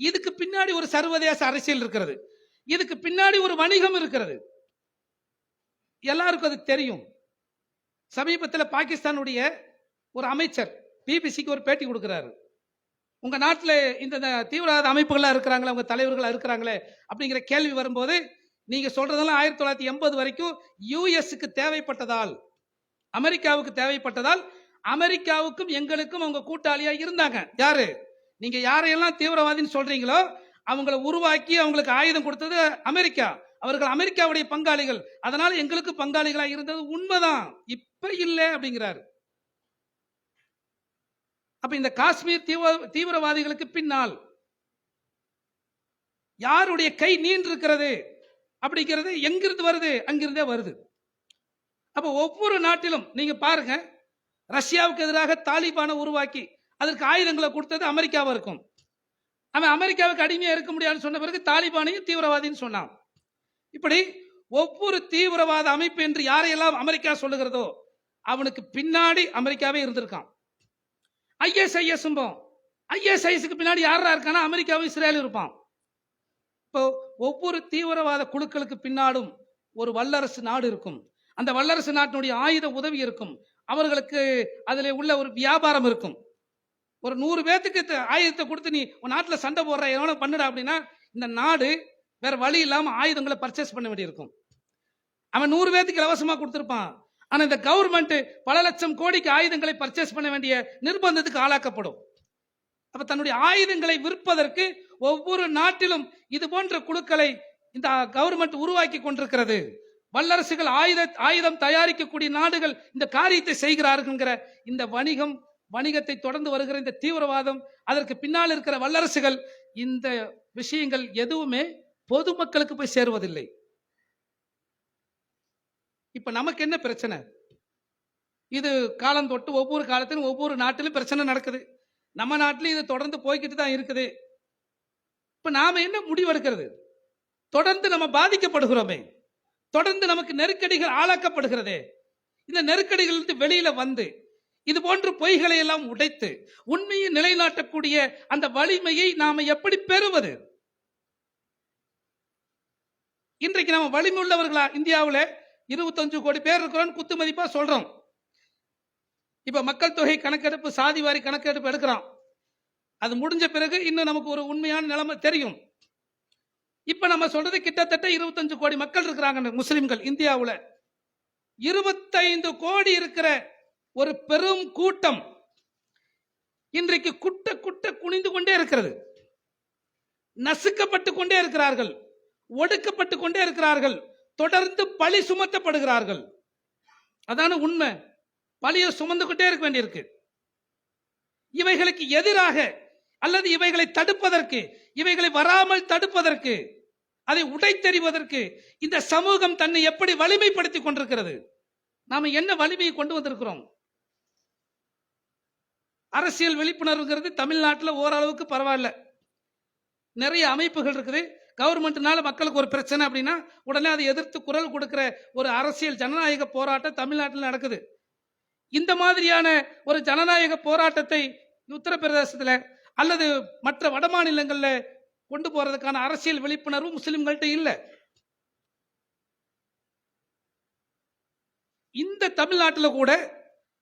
[SPEAKER 2] இதுக்கு பின்னாடி ஒரு சர்வதேச அரசியல் இருக்கிறது, இதுக்கு பின்னாடி ஒரு வணிகம் இருக்கிறது, எல்லாருக்கும் அது தெரியும். சமீபத்தில் பாகிஸ்தானுடைய ஒரு அமைச்சர் பிபிசிக்கு ஒரு பேட்டி கொடுக்கிறாரு. உங்க நாட்டில் இந்த தீவிரவாத அமைப்புகள்லாம் இருக்கிறாங்களே, உங்க தலைவர்களாக இருக்கிறாங்களே அப்படிங்கிற கேள்வி வரும்போது, நீங்க சொல்றதெல்லாம் 1980 வரைக்கும் யுஎஸ்க்கு தேவைப்பட்டதால், அமெரிக்காவுக்கு தேவைப்பட்டதால், அமெரிக்காவுக்கும் எங்களுக்கும் அவங்க கூட்டாளியா இருந்தாங்க. யாரு? நீங்க யாரையெல்லாம் தீவிரவாதின்னு சொல்றீங்களோ அவங்களை உருவாக்கி அவங்களுக்கு ஆயுதம் கொடுத்தது அமெரிக்கா. அவர்கள் அமெரிக்காவுடைய பங்காளிகள், அதனால எங்களுக்கு பங்காளிகளா இருந்தது உண்மைதான், இப்ப இல்லை அப்படிங்கிறாரு. அப்ப இந்த காஷ்மீர் தீவிரவாதிகளுக்கு பின்னால் யாருடைய கை நீண்டிருக்கிறது அப்படிங்கிறது எங்கிருந்து வருது? அங்கிருந்தே வருது. அப்ப ஒவ்வொரு நாட்டிலும் நீங்க பாருங்க, ரஷ்யாவுக்கு எதிராக தாலிபானை உருவாக்கி அதற்கு ஆயுதங்களை கொடுத்தது அமெரிக்காவா இருக்கும். அவன் அமெரிக்காவுக்கு அடிமையா இருக்க முடியாதுன்னு சொன்ன பிறகு தாலிபானையும் தீவிரவாதின்னு சொன்னான். இப்படி ஒவ்வொரு தீவிரவாத அமைப்பு என்று யாரையெல்லாம் அமெரிக்கா சொல்லுகிறதோ அவனுக்கு பின்னாடி அமெரிக்காவே இருந்திருக்கான். ஐஎஸ்ஐஎஸ்க்கு பின்னாடி யாரா இருக்கானா அமெரிக்காவும் இஸ்ரேலும் இருப்பான். இப்போ ஒவ்வொரு தீவிரவாத குழுக்களுக்கு பின்னாடும் ஒரு வல்லரசு நாடு இருக்கும். அந்த வல்லரசு நாட்டினுடைய ஆயுத உதவி இருக்கும். அவர்களுக்கு அதில் உள்ள ஒரு வியாபாரம் இருக்கும். ஒரு 100 பேத்துக்கு ஆயுதத்தை கொடுத்து நீ உன் நாட்டில் சண்டை போடுற எவனோ பண்ணுடா அப்படின்னா இந்த நாடு வேற வழி இல்லாம ஆயுதங்களை பர்ச்சேஸ் பண்ண வேண்டியிருக்கும். அவன் 100 பேத்துக்கு இலவசமா கொடுத்திருப்பான். ஆனா இந்த கவர்மெண்ட் பல லட்சம் கோடிக்கு ஆயுதங்களை பர்ச்சேஸ் பண்ண வேண்டிய நிர்பந்தத்துக்கு ஆளாக்கப்படும். அப்ப தன்னுடைய ஆயுதங்களை விற்பதற்கு ஒவ்வொரு நாட்டிலும் இது போன்ற குழுக்களை இந்த கவர்மெண்ட் உருவாக்கி கொண்டிருக்கிறது. வல்லரசுகள் ஆயுதம் தயாரிக்கக்கூடிய நாடுகள் இந்த காரியத்தை செய்கிறார்கள். இந்த வணிகத்தை தொடர்ந்து வருகிற இந்த தீவிரவாதம், அதற்கு பின்னால் இருக்கிற வல்லரசுகள், இந்த விஷயங்கள் எதுவுமே பொதுமக்களுக்கு போய் சேருவதில்லை. இப்ப நமக்கு என்ன பிரச்சனை? இது காலம் தொட்டு ஒவ்வொரு காலத்திலும் ஒவ்வொரு நாட்டிலும் பிரச்சனை நடக்குது. நம்ம நாட்டிலும் இது தொடர்ந்து போய்கிட்டு தான் இருக்குது. இப்ப நாம என்ன முடிவெடுக்கிறது? தொடர்ந்து நம்ம பாதிக்கப்படுகிறோமே, தொடர்ந்து நமக்கு நெருக்கடிகள் ஆளாக்கப்படுகிறதே. இந்த நெருக்கடிகளிலிருந்து வெளியில வந்து இது போன்ற பொய்களை எல்லாம் உடைத்து உண்மையை நிலைநாட்டக்கூடிய அந்த வலிமையை நாம எப்படி பெறுவது? இன்றைக்கு நாம வலிமை உள்ளவர்களா? இந்தியாவில் 25 கோடி பேர் இருக்கிறோம், குத்து மதிப்பா சொல்றோம். இப்ப மக்கள் தொகை கணக்கெடுப்பு, சாதிவாரி கணக்கெடுப்பு எடுக்கிறோம். அது முடிஞ்ச பிறகு இன்னும் நமக்கு ஒரு உண்மையான நிலைமை தெரியும். இப்ப நம்ம சொல்றது கிட்டத்தட்ட 25 கோடி மக்கள் இருக்கிறாங்க முஸ்லிம்கள் இந்தியாவில். 25 கோடி இருக்கிற ஒரு பெரும் கூட்டம் இன்றைக்கு குட்ட குனிந்து கொண்டே இருக்கிறது. நசுக்கப்பட்டு கொண்டே இருக்கிறார்கள், ஒடுக்கப்பட்டு கொண்டே இருக்கிறார்கள், தொடர்ந்து பழி சுமத்தப்படுகிறார்கள். அதான உண்மை. பழியை சுமந்துகிட்டே இருக்க வேண்டியிருக்கு. இவைகளுக்கு எதிராக அல்லது இவைகளை தடுப்பதற்கு, இவைகளை வராமல் தடுப்பதற்கு, அதை உடைத்தெறிவதற்கு இந்த சமூகம் தன்னை எப்படி வலிமைப்படுத்தி கொண்டிருக்கிறது? நாம என்ன வலிமையை கொண்டு வந்திருக்கிறோம்? அரசியல் விழிப்புணர்வுங்கிறது தமிழ்நாட்டில் ஓரளவுக்கு பரவாயில்ல. நிறைய அமைப்புகள் இருக்குது. கவர்மெண்ட்னால மக்களுக்கு ஒரு பிரச்சனை அப்படின்னா உடனே அதை எதிர்த்து குரல் கொடுக்கிற ஒரு அரசியல் ஜனநாயக போராட்டம் தமிழ்நாட்டில் நடக்குது. இந்த மாதிரியான ஒரு ஜனநாயக போராட்டத்தை உத்தரப்பிரதேசத்தில் அல்லது மற்ற வட மாநிலங்களில் கொண்டு போறதுக்கான அரசியல் விழிப்புணர்வு முஸ்லிம்கள்ட்ட இல்லை. இந்த தமிழ்நாட்டில் கூட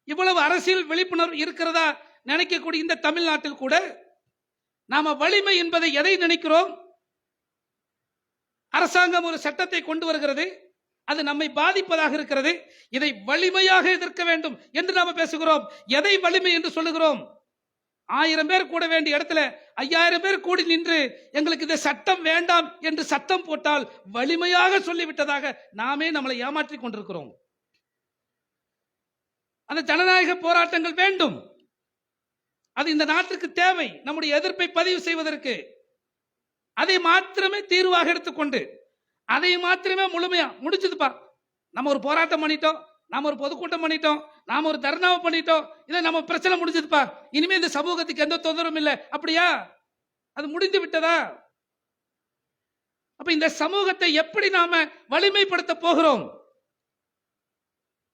[SPEAKER 2] இவ்வளவு அரசியல் விழிப்புணர்வு இருக்கிறதா நினைக்கக்கூடிய இந்த தமிழ்நாட்டில் கூட நாம வலிமை என்பதை எதை நினைக்கிறோம்? அரசாங்கம் ஒரு சட்டத்தை கொண்டு வருகிறது, அது நம்மை பாதிப்பதாக இருக்கிறது, இதை வலிமையாக எதிர்க்க வேண்டும் என்று நாம பேசுகிறோம். எதை வலிமை என்று சொல்லுகிறோம்? 1000 பேர் கூட வேண்டிய இடத்துல 5000 பேர் கூடி நின்று எங்களுக்கு இந்த சட்டம் வேண்டாம் என்று சட்டம் போட்டால் வலிமையாக சொல்லிவிட்டதாக நாமே நம்மளை ஏமாற்றிக் கொண்டிருக்கிறோம். அந்த ஜனநாயக போராட்டங்கள் வேண்டும், அது இந்த நாட்டிற்கு தேவை. நம்முடைய எதிர்ப்பை பதிவு செய்வதற்கு அதை மாத்திரமே தீர்வாக எடுத்துக்கொண்டு அதை மாத்திரமே முழுமையா முடிச்சதுப்பா, நம்ம ஒரு போராட்டம் பண்ணிட்டோம், நாம ஒரு பொதுக்கூட்டம் பண்ணிட்டோம், நாம ஒரு தர்ணாவை பண்ணிட்டோம், இதை நம்ம பிரச்சனை முடிஞ்சதுப்பா, இனிமே இந்த சமூகத்துக்கு எந்த தொந்தரவும் இல்லை, அப்படியா? அது முடிந்து விட்டதா? அப்ப இந்த சமூகத்தை எப்படி நாம வலிமைப்படுத்த போகிறோம்?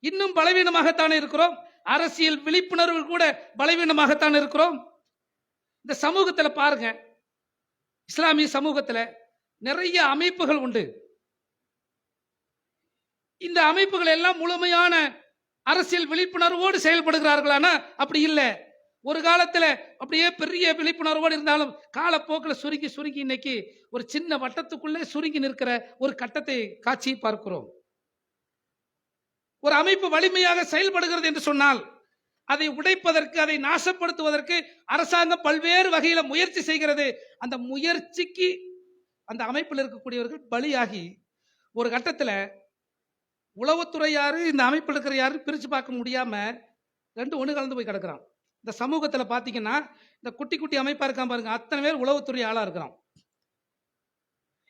[SPEAKER 2] இன்னும் பலவீனமாகத்தானே இருக்கிறோம். அரசியல் விழிப்புணர்வு கூட பலவீனமாகத்தான் இருக்கிறோம். இந்த சமூகத்துல பாருங்க, இஸ்லாமிய சமூகத்துல நிறைய அமைப்புகள் உண்டு. இந்த அமைப்புகள் எல்லாம் முழுமையான அரசியல் விழிப்புணர்வோடு செயல்படுகிறார்களானா அப்படி இல்லை. ஒரு காலத்துல அப்படியே பெரிய விழிப்புணர்வோடு இருந்தாலும் காலப்போக்கில் சுருங்கி சுருங்கி இன்னைக்கு ஒரு சின்ன வட்டத்துக்குள்ளே சுருங்கி நிற்கிற ஒரு கட்டத்தை காட்சி பார்க்கிறோம். ஒரு அமைப்பு வலிமையாக செயல்படுகிறது என்று சொன்னால் அதை உடைப்பதற்கு, அதை நாசப்படுத்துவதற்கு அரசாங்கம் பல்வேறு வகையில முயற்சி செய்கிறது. அந்த முயற்சிக்கு அந்த அமைப்பில் இருக்கக்கூடியவர்கள் பலியாகி ஒரு கட்டத்துல உளவுத்துறை யாரு, இந்த அமைப்பில் இருக்கிற யாரு பிரிச்சு பார்க்க முடியாம ரெண்டு ஒண்ணு கலந்து போய் கிடக்குறான். இந்த சமூகத்துல பாத்தீங்கன்னா இந்த குட்டி குட்டி அமைப்பா இருக்கான் பாருங்க, அத்தனை பேர் உளவுத்துறை ஆளா இருக்கிறான்.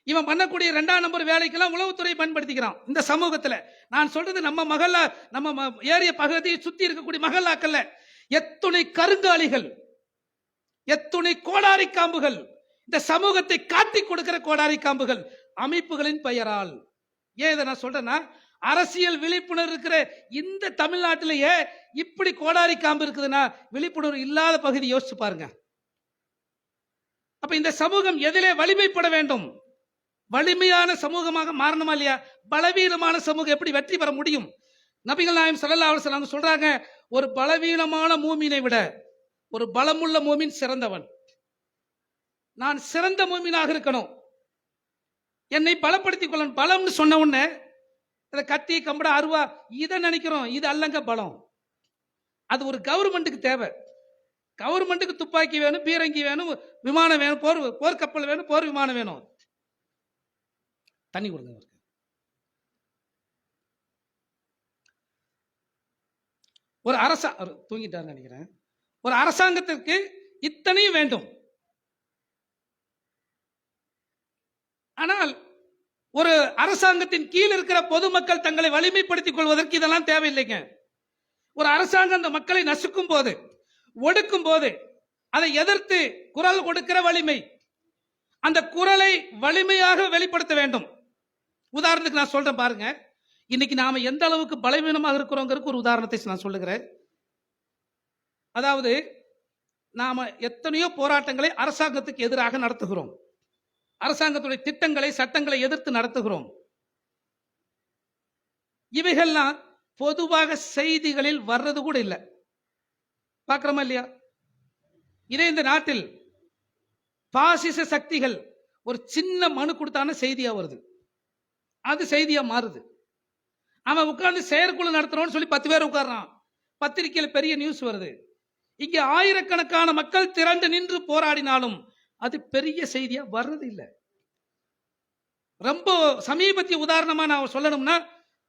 [SPEAKER 2] இவன் பண்ணக்கூடிய 2ஆம் நம்பர் வேலைக்கெல்லாம் உளவுத்துறையை பயன்படுத்திக்கிறான். இந்த சமூகத்துல நான் சொல்றது நம்ம மகல்லா, நம்ம ஏரிய பகுதியை சுத்தி இருக்கக்கூடிய மகல்லாக்கல்ல எத்துணை கருங்காலிகள், எத்துணை கோடாரி காம்புகள், இந்த சமூகத்தை காட்டி கொடுக்கிற கோடாரி காம்புகள் அமைப்புகளின் பெயரால். ஏன் இதை நான் சொல்றேன்னா, அரசியல் விழிப்புணர்வு இருக்கிற இந்த தமிழ்நாட்டிலேயே இப்படி கோடாரி காம்பு இருக்குதுன்னா விழிப்புணர்வு இல்லாத பகுதி யோசிச்சு பாருங்க. அப்ப இந்த சமூகம் எதிலே வலிமைப்பட வேண்டும்? வலிமையான சமூகமாக மாறணுமா இல்லையா? பலவீனமான சமூகம் எப்படி வெற்றி பெற முடியும்? நபிகள் நாயகம் ஸல்லல்லாஹு அலைஹி வஸல்லம் சொல்றாங்க, ஒரு பலவீனமான மூமினை விட ஒரு பலமுள்ள மூமின் சிறந்தவன். நான் சிறந்த மூமினாக இருக்கணும், என்னை பலப்படுத்திக் கொள்ளணும். பலம்னு சொன்ன உடனே அதை கத்தி கம்பட அருவா இதை நினைக்கிறோம். இது அல்லங்க பலம். அது ஒரு கவர்மெண்ட்டுக்கு தேவை. கவர்மெண்ட்டுக்கு துப்பாக்கி வேணும், பீரங்கி வேணும், விமானம் வேணும், போர் கப்பல் வேணும், போர் விமானம் வேணும். தண்ணி கொடுங்க. ஒரு தூங்கிட்டாரு நினைக்கிறேன். ஒரு அரசாங்கத்திற்கு இத்தனையும் வேண்டும். ஆனால் ஒரு அரசாங்கத்தின் கீழ் இருக்கிற பொதுமக்கள் தங்களை வலிமைப்படுத்திக் கொள்வதற்கு இதெல்லாம் தேவையில்லைங்க. ஒரு அரசாங்கம் அந்த மக்களை நசுக்கும் போது, ஒடுக்கும் போது அதை எதிர்த்து குரல் கொடுக்கிற வலிமை, அந்த குரலை வலிமையாக வெளிப்படுத்த வேண்டும். உதாரணத்துக்கு நான் சொல்றேன் பாருங்க, இன்னைக்கு நாம எந்த அளவுக்கு பலவீனமாக இருக்கிறோங்கிறதுக்கு ஒரு உதாரணத்தை நான் சொல்லுகிறேன். அதாவது நாம எத்தனையோ போராட்டங்களை அரசாங்கத்துக்கு எதிராக நடத்துகிறோம், அரசாங்கத்துடைய திட்டங்களை சட்டங்களை எதிர்த்து நடத்துகிறோம். இவைகள்லாம் பொதுவாக செய்திகளில் வர்றது கூட இல்லை. பார்க்கிறோமா இல்லையா? இதே இந்த நாட்டில் பாசிச சக்திகள் ஒரு சின்ன மனு கொடுத்தான செய்தியா வருது, அது செய்தியா மாறுது. அவன் உட்கார்ந்து செயற்குழு நடத்துறோம்னு சொல்லி 10 பேர் உட்கார்றான், பத்திரிகையில் பெரிய நியூஸ் வருது. இங்க ஆயிரக்கணக்கான மக்கள் திரண்டு நின்று போராடினாலும் அது பெரிய செய்தியா வர்றது இல்லை. ரொம்ப சமீபத்திய உதாரணமா நான் சொல்லணும்னா,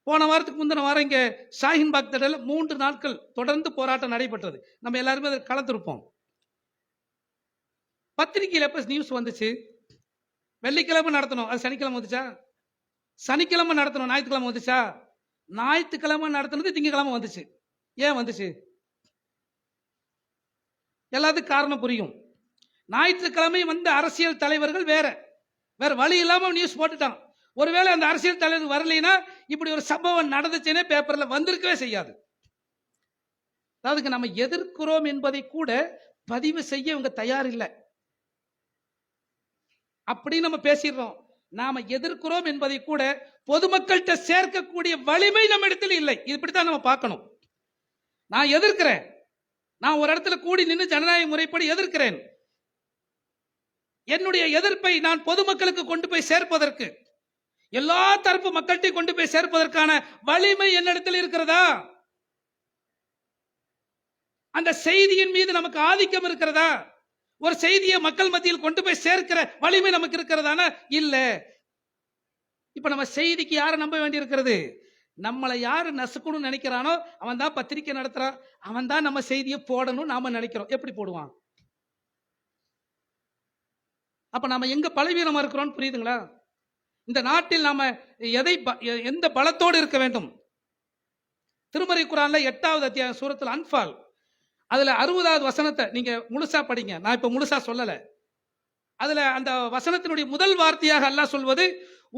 [SPEAKER 2] போன வாரத்துக்கு முந்தின வாரம் இங்க ஷாஹின் பாக் திடல்ல 3 நாட்கள் தொடர்ந்து போராட்டம் நடைபெற்றது. நம்ம எல்லாருமே அதை கலந்துருப்போம். பத்திரிகையில் எப்ப நியூஸ் வந்துச்சு? வெள்ளிக்கிழமை நடத்தணும், அது சனிக்கிழமை வந்துச்சா? சனிக்கிழமை நடத்தணும், ஞாயிற்றுக்கிழமை வந்துச்சா? ஞாயிற்றுக்கிழமை நடத்தினது திங்கக்கிழமை வந்துச்சு. ஏன் வந்துச்சு? எல்லாத்துக்கும் காரணம் புரியும். ஞாயிற்றுக்கிழமை வந்த அரசியல் தலைவர்கள் வேற வழி இல்லாம நியூஸ் போட்டுட்டான். ஒருவேளை அந்த அரசியல் தலைவர் வரலைன்னா இப்படி ஒரு சம்பவம் நடந்துச்சுன்னே பேப்பர்ல வந்திருக்கவே செய்யாது. அதாவது நம்ம எதிர்க்கிறோம் என்பதை கூட பதிவு செய்ய இவங்க தயார் இல்லை. அப்படி நம்ம பேசிடுறோம். நாம எதிர்க்கிறோம் என்பதை கூட பொதுமக்கள்கிட்ட சேர்க்கக்கூடிய வலிமை நம்ம இடத்துல இல்லை. இப்படித்தான் நம்ம பார்க்கணும். நான் எதிர்க்கிறேன், நான் ஒரு இடத்துல கூடி நின்று ஜனநாயக முறைப்படி எதிர்க்கிறேன். என்னுடைய எதிர்ப்பை நான் பொதுமக்களுக்கு கொண்டு போய் சேர்ப்பதற்கு, எல்லா தரப்பு மக்கள்கிட்ட கொண்டு போய் சேர்ப்பதற்கான வலிமை என்னிடத்தில் இருக்கிறதா? அந்த செய்தியின் மீது நமக்கு ஆதிக்கம் இருக்கிறதா? ஒரு செய்தியை மக்கள் மத்தியில் கொண்டு போய் சேர்க்கிற வலிமை நமக்கு இருக்கிறதானா? இல்ல. இப்ப நம்ம செய்திக்கு யாரை நம்ப வேண்டி இருக்கிறது? நம்மளை யாரு நசுக்கணும்னு நினைக்கிறானோ அவன் தான் பத்திரிகை நடத்துறான், அவன் தான் நம்ம செய்தியை போடணும் நாம நினைக்கிறோம். எப்படி போடுவான்? அப்ப நாம எங்க பலவீனமா இருக்கிறோம் புரியுதுங்களா? இந்த நாட்டில் நாம எந்த பலத்தோடு இருக்க வேண்டும்? திருமறை குர்ஆன்ல 8வது அத்தியாயம் சூரத்துல் அன்ஃபால், அதுல 60வது வசனத்தை நீங்க முழுசா படிங்க. நான் இப்ப முழுசா சொல்லல. அதுல அந்த வசனத்தினுடைய முதல் வார்த்தையாக அல்லாஹ் சொல்வது,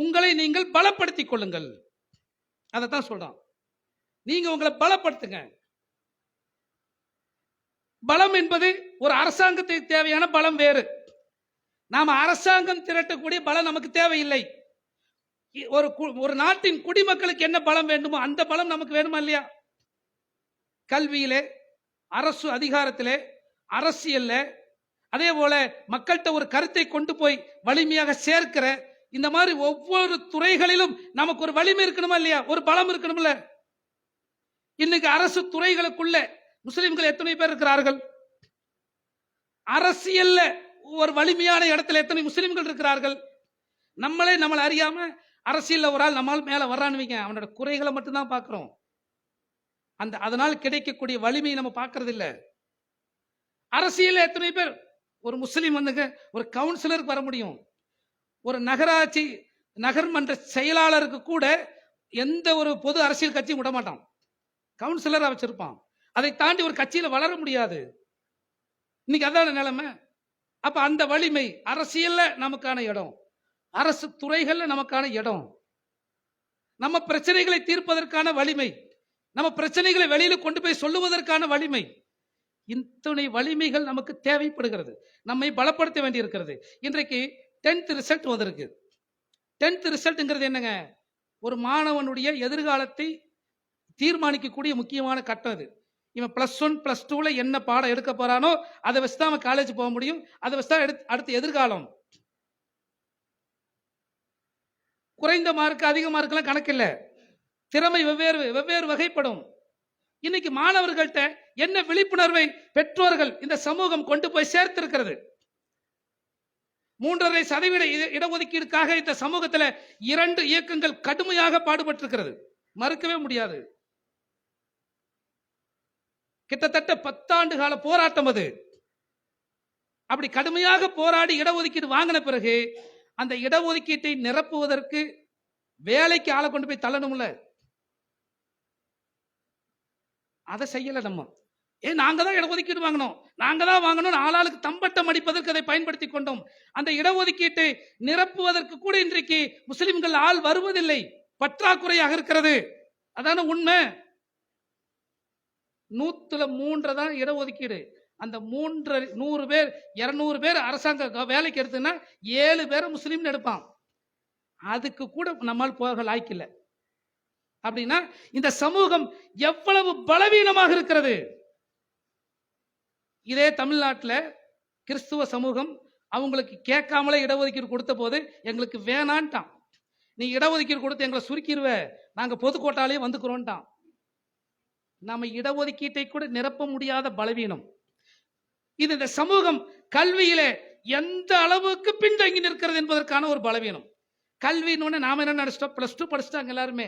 [SPEAKER 2] உங்களை நீங்கள் பலப்படுத்திக் கொள்ளுங்கள். அதைத்தான் சொல்றான். நீங்க உங்களை பலப்படுத்துங்க. பலம் என்பது ஒரு அரசாங்கத்துக்கு தேவையான பலம் வேறு. நாம அரசாங்கம் திரட்டக்கூடிய பலம் நமக்கு தேவையில்லை. ஒரு நாட்டின் குடிமக்களுக்கு என்ன பலம் வேண்டுமோ அந்த பலம் நமக்கு வேணுமா இல்லையா? கல்வியிலே, அரசு அதிகாரத்திலே, அரசியல்ல, அதே போல மக்கள்கிட்ட ஒரு கருத்தை கொண்டு போய் வலிமையாக சேர்க்கிற இந்த மாதிரி ஒவ்வொரு துறைகளிலும் நமக்கு ஒரு வலிமை இருக்கணுமா இல்லையா? ஒரு பலம் இருக்கணும்ல. இன்னைக்கு அரசு துறைகளுக்குள்ள முஸ்லிம்கள் எத்தனை பேர் இருக்கிறார்கள்? அரசியல்ல ஒரு வலிமையான இடத்துல எத்தனை முஸ்லிம்கள் இருக்கிறார்கள்? நம்மளை அறியாம அரசியல்ல ஒரு ஆள் நம்மால் மேல வர்றான்னு வைங்க, அவனோட குறைகளை மட்டும்தான் பார்க்கிறோம். அதனால் கிடைக்கக்கூடிய வலிமையை நம்ம பார்க்கறது இல்ல. அரசியல்ல எத்தனை பேர்? ஒரு முஸ்லிம் வந்துங்க ஒரு கவுன்சிலருக்கு வர முடியும். ஒரு நகராட்சி நகர்மன்ற செயலாளருக்கு கூட எந்த ஒரு பொது அரசியல் கட்சியும் விட மாட்டான், கவுன்சிலரா வச்சிருப்பான். அதை தாண்டி ஒரு கட்சியில வளர முடியாது. இன்னைக்கு அதான நிலைமை. அப்ப அந்த வலிமை அரசியல்ல நமக்கான இடம், அரசு துறைகள்ல நமக்கான இடம், நம்ம பிரச்சனைகளை தீர்ப்பதற்கான வலிமை, நம்ம பிரச்சனைகளை வெளியில கொண்டு போய் சொல்லுவதற்கான வலிமை, இத்தனை வலிமைகள் நமக்கு தேவைப்படுகிறது. நம்மை பலப்படுத்த வேண்டி இருக்கிறது. இன்றைக்கு 10th ரிசல்ட் வந்திருக்கு. 10th ரிசல்ட்ங்கிறது என்னங்க? ஒரு மாணவனுடைய எதிர்காலத்தை தீர்மானிக்கக்கூடிய முக்கியமான கட்டம் இது. இவன் +1 +2ல என்ன பாடம் எடுக்க போறானோ அதை வச்சுதான் அவன் காலேஜ் போக முடியும். அதை வச்சுதான் அடுத்த எதிர்காலம். குறைந்த மார்க் அதிக மார்க்லாம் கணக்கு இல்லை. திறமை வெவ்வேறு வகைப்படும். இன்னைக்கு மாணவர்கள்ட்ட என்ன விழிப்புணர்வை பெற்றோர்கள் இந்த சமூகம் கொண்டு போய் சேர்த்திருக்கிறது? 3.5% இடஒதுக்கீடுக்காக இந்த சமூகத்தில் 2 இயக்கங்கள் கடுமையாக பாடுபட்டிருக்கிறது, மறுக்கவே முடியாது. கிட்டத்தட்ட 10 ஆண்டு கால போராட்டம் அது. அப்படி கடுமையாக போராடி இடஒதுக்கீடு வாங்கின பிறகு அந்த இடஒதுக்கீட்டை நிரப்புவதற்கு வேலைக்கு ஆளை கொண்டு போய் தள்ளணும்ல, அதை செய்யல. நம்ம நாங்க தான் இடஒதுக்கீடு வாங்கணும், நாங்க தான் வாங்கணும், ஆளாளுக்கு தம்பட்டம் அடிப்பதற்கு அதை பயன்படுத்தி கொண்டோம். அந்த இடஒதுக்கீட்டை நிரப்புவதற்கு கூட இன்றைக்கு முஸ்லிம்கள் ஆள் வருவதில்லை, பற்றாக்குறையாக இருக்கிறது. அதான உண்மை. 100ல் 3 தான் இடஒதுக்கீடு. அந்த 100 பேர் 200 பேர் அரசாங்க வேலைக்கு எடுத்துன்னா 7 பேரை முஸ்லீம் எடுப்பான். அதுக்கு கூட நம்மால் போக லாய்க்கில்லை. அப்படின்னா இந்த சமூகம் எவ்வளவு பலவீனமாக இருக்கிறது. இதே தமிழ்நாட்டில் கிறிஸ்துவ சமூகம் அவங்களுக்கு கேட்காமலே இடஒதுக்கீடு கொடுத்த போது எங்களுக்கு வேணான்ட்டான். நீ இடஒதுக்கீடு கொடுத்து எங்களை சுருக்கிடுவ, நாங்க பொதுக்கோட்டாலேயே வந்துக்கிறோம்ட்டான். நம்ம இடஒதுக்கீட்டை கூட நிரப்ப முடியாத பலவீனம் இது. இந்த சமூகம் கல்வியிலே எந்த அளவுக்கு பின்தங்கி நிற்கிறது என்பதற்கான ஒரு பலவீனம். கல்வின்னு நாம என்ன நினைச்சிட்டோம்? +2 படிச்சுட்டாங்க எல்லாருமே,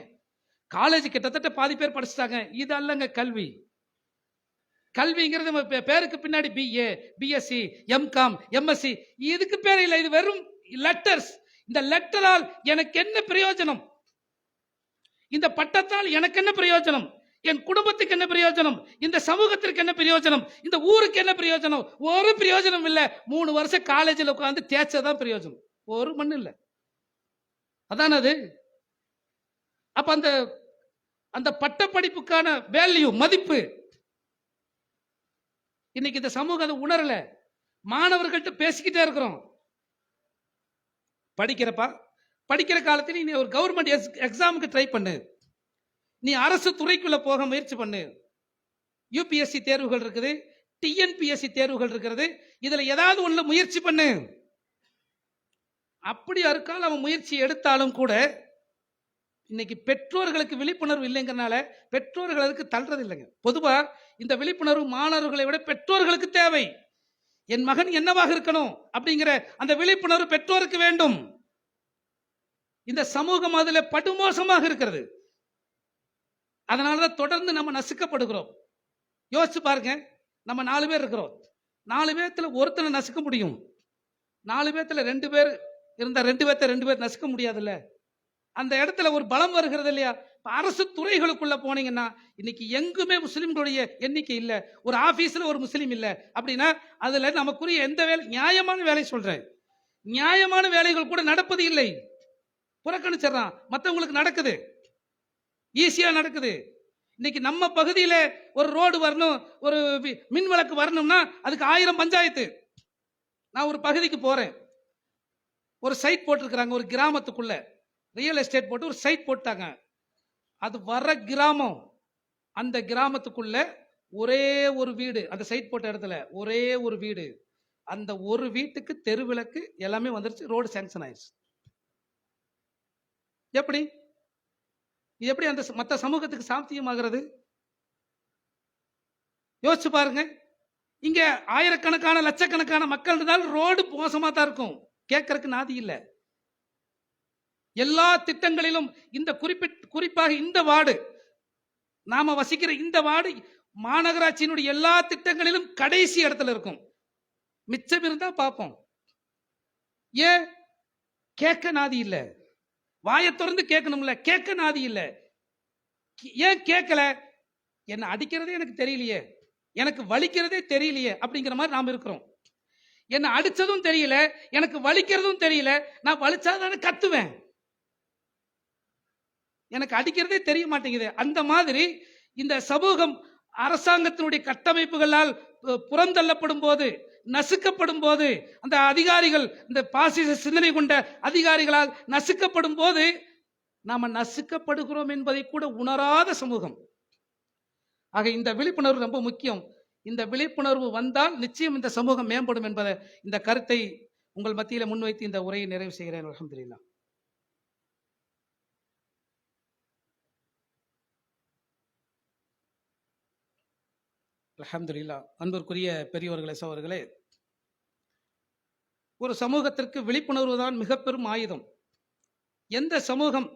[SPEAKER 2] காலேஜ் கிட்டத்தட்ட பாதி பேர் படிச்சுட்டாங்க. இது அல்லங்க கல்வி. கல்விங்கிறது பேருக்கு பின்னாடி BA, BSc, MCom, MSc இதுக்கு பேர் இல்லை. இது வெறும் லெட்டர்ஸ். இந்த லெட்டரால் எனக்கு என்ன பிரயோஜனம்? இந்த பட்டத்தால் எனக்கு என்ன பிரயோஜனம்? என் குடும்பத்துக்கு என்ன பிரயோஜனம்? இந்த சமூகத்திற்கு என்ன பிரயோஜனம்? இந்த ஊருக்கு என்ன பிரயோஜனம்? ஒரு பிரயோஜனம் இல்லை. 3 வருஷம் காலேஜில் உட்காந்து தேய்ச்சதான் பிரயோஜனம், ஒரு மண்ணு இல்லை. அதான் அது. அப்ப அந்த பட்டப்படிப்புக்கான வேல்யூ, மதிப்பு இன்னைக்கு இந்த சமூகம் அதை உணரல. மாணவர்கள்ட்ட பேசிக்கிட்டே இருக்கிறோம். படிக்கிற காலத்தில் நீ ஒரு கவர்மெண்ட் எக்ஸாமுக்கு ட்ரை பண்ணு, நீ அரசு துறைக்குள்ள போக முயற்சி பண்ணு. UPSC தேர்வுகள் இருக்குது, TNPSC தேர்வுகள் இருக்கிறது. இதுல ஏதாவது ஒண்ணு முயற்சி பண்ணு. அப்படி இருக்கால் அவன் முயற்சி எடுத்தாலும் கூட இன்னைக்கு பெற்றோர்களுக்கு விழிப்புணர்வு இல்லைங்கிறனால பெற்றோர்கள் அதுக்கு தள்ளுறது இல்லைங்க. பொதுவா இந்த விழிப்புணர்வு மாணவர்களை விட பெற்றோர்களுக்கு தேவை. என் மகன் என்னவாக இருக்கணும் அப்படிங்கிற அந்த விழிப்புணர்வு பெற்றோருக்கு வேண்டும். இந்த சமூகம் அதுல படுமோசமாக இருக்கிறது. அதனாலதான் தொடர்ந்து நம்ம நசுக்கப்படுகிறோம். யோசிச்சு பாருங்க, நம்ம 4 பேர் இருக்கிறோம். 4 பேர்த்துல ஒருத்தனை நசுக்க முடியும். 4 பேர்த்துல 2 பேர் இருந்தா 2 பேர் நசுக்க முடியாதுல்ல. அந்த இடத்துல ஒரு பலம் வருகிறது இல்லையா? அரசு துறைகளுக்குள்ள போனீங்கன்னா இன்னைக்கு எங்குமே முஸ்லிம்களுடைய எண்ணிக்கை இல்லை. ஒரு ஆபீஸ்ல ஒரு முஸ்லீம் இல்லை அப்படின்னா அதுல நமக்குரிய எந்த வேலை, நியாயமான வேலை சொல்றேன், நியாயமான வேலைகள் கூட நடப்பது இல்லை, புறக்கணிச்சிடறான். மற்றவங்களுக்கு நடக்குது, ஈஸியா நடக்குது. இன்னைக்கு நம்ம பகுதியில ஒரு ரோடு வரணும், ஒரு மின் விளக்கு வரணும்னா அதுக்கு 1000 பஞ்சாயத்து. நான் ஒரு பகுதிக்கு போறேன், ஒரு சைட் போட்டிருக்கிறாங்க, ஒரு கிராமத்துக்குள்ள ரியல் எஸ்டேட் போட்டு ஒரு சைட் போட்டாங்க. அது வர கிராமம், அந்த கிராமத்துக்குள்ள ஒரே ஒரு வீடு, அந்த சைட் போட்ட இடத்துல ஒரே ஒரு வீடு, அந்த ஒரு வீட்டுக்கு தெருவிளக்கு எல்லாமே வந்துருச்சு, ரோடு சாங்ஷன் ஆயிடுச்சு. எப்படி எப்படி அந்த மற்ற சமூகத்துக்கு சாத்தியமாகிறது? யோசிச்சு பாருங்க. இங்க ஆயிரக்கணக்கான லட்சக்கணக்கான மக்கள் இருந்தாலும் ரோடு மோசமா தான் இருக்கும், கேட்கறதுக்கு நாதி இல்லை. எல்லா திட்டங்களிலும் இந்த குறிப்பாக இந்த வார்டு, நாம வசிக்கிற இந்த வார்டு மாநகராட்சியினுடைய எல்லா திட்டங்களிலும் கடைசி இடத்துல இருக்கும். மிச்சம் இருந்தா பார்ப்போம். ஏன் கேட்க நாதி இல்ல? வாயை திறந்து கேட்கணும்ல, கேட்க நாதி இல்ல. ஏன் கேட்கல? என்ன அடிக்கிறதே எனக்கு தெரியலையே, எனக்கு வலிக்கிறதே தெரியலையே அப்படிங்கிற மாதிரி நாம் இருக்கிறோம். என்ன அடிச்சதும் தெரியல, எனக்கு வலிக்கிறதும் தெரியல, நான் வலிச்சாதானே கத்துவேன், எனக்கு அடிக்கிறதே தெரிய மாட்டேங்குது. அந்த மாதிரி இந்த சமூகம் அரசாங்கத்தினுடைய கட்டமைப்புகளால் புறந்தள்ளப்படும் போது, நசுக்கப்படும் போது, அந்த அதிகாரிகள், இந்த பாசிச சிந்தனை கொண்ட அதிகாரிகளால் நசுக்கப்படும் போது நாம நசுக்கப்படுகிறோம் என்பதை கூட உணராத சமூகம். ஆக இந்த விழிப்புணர்வு ரொம்ப முக்கியம். இந்த விழிப்புணர்வு வந்தால் நிச்சயம் இந்த சமூகம் மேம்படும் என்பதை, இந்த கருத்தை உங்கள் மத்தியில் முன்வைத்து இந்த உரையை நிறைவு செய்கிறேன். அல்ஹம்துலில்லாஹ். அல்ஹம்துலில்லாஹ். அன்பிற்குரிய பெரியோர்களே, சகோதரர்களே, ஒரு சமூகத்திற்கு விழிப்புணர்வு தான் மிக பெரும் ஆயுதம். எந்த சமூகம்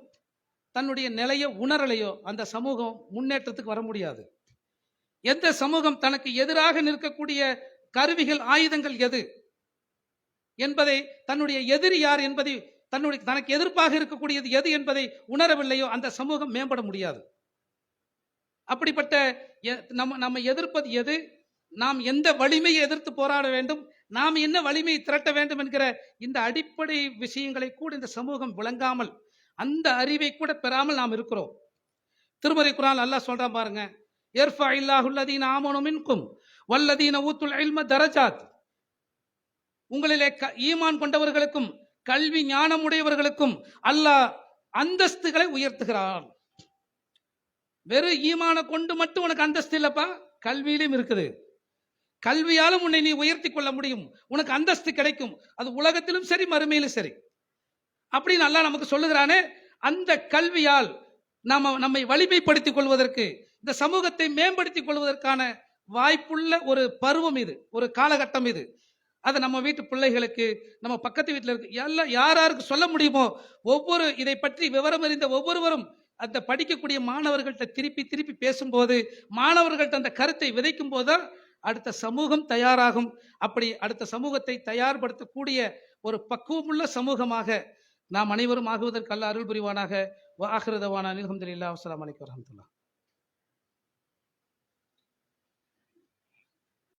[SPEAKER 2] தன்னுடைய நிலையை உணரலையோ அந்த சமூகம் முன்னேற்றத்துக்கு வர முடியாது. எந்த சமூகம் தனக்கு எதிராக நிற்கக்கூடிய கருவிகள், ஆயுதங்கள் எது என்பதை, தன்னுடைய எதிரி யார் என்பதை, தனக்கு எதிர்ப்பாக இருக்கக்கூடியது எது என்பதை உணரவில்லையோ அந்த சமூகம் மேம்பட முடியாது. அப்படிப்பட்ட நம்ம எதிர்ப்பது எது, நாம் எந்த வலிமையை எதிர்த்து போராட வேண்டும், நாம் என்ன வலிமையை திரட்ட வேண்டும் என்கிற இந்த அடிப்படை விஷயங்களை கூட இந்த சமூகம் விளங்காமல், அந்த அறிவை கூட பெறாமல் நாம் இருக்கிறோம். திருமறை குர்ஆன் அல்லாஹ் சொல்றான் பாருங்க, யர்ஃபா இல்லாஹுல்லதீன ஆமனு மின்கும் வல்லதீன ஊத்துல் இல்ம தரஜாத். உங்களிலே ஈமான் கொண்டவர்களுக்கும் கல்வி ஞானம் உடையவர்களுக்கும் அல்லாஹ் அந்தஸ்துகளை உயர்த்துகிறான். வெறும் ஈமான கொண்டு மட்டும் உனக்கு அந்தஸ்து இல்லப்பா, கல்வியிலும் இருக்குது. கல்வியாலும் உன்னை நீ உயர்த்தி கொள்ள முடியும், உனக்கு அந்தஸ்து கிடைக்கும், அது உலகத்திலும் சரி மறுமையிலும் சரி அப்படின்னு அல்லாஹ் நமக்கு சொல்லுகிறானே. அந்த கல்வியால் நம்மை வலிமைப்படுத்திக் கொள்வதற்கு, இந்த சமூகத்தை மேம்படுத்திக் கொள்வதற்கான வாய்ப்புள்ள ஒரு பருவம் இது, ஒரு காலகட்டம் இது. அதை நம்ம வீட்டு பிள்ளைகளுக்கு, நம்ம பக்கத்து வீட்டில் இருக்கு எல்லாம் யாருக்கு சொல்ல முடியுமோ, ஒவ்வொரு இதை பற்றி விவரம் அறிந்த ஒவ்வொருவரும் அந்த படிக்கக்கூடிய மாணவர்கள்ட்ட திருப்பி பேசும்போது, மாணவர்கள்ட்ட அந்த கருத்தை விதைக்கும் போதுதான் அடுத்த சமூகம் தயாராகும். அப்படி அடுத்த சமூகத்தை தயார்படுத்தக்கூடிய ஒரு பக்குவமுள்ள சமூகமாக நாம் அனைவரும் ஆகுவதற்கு அல்லாஹ் அருள் புரிவானாக. வ ஆகிரு தவானா அல்ஹம்துலில்லாஹி வஸ்ஸலாமு அலைக்கும் வரஹ்மத்துல்லாஹ்.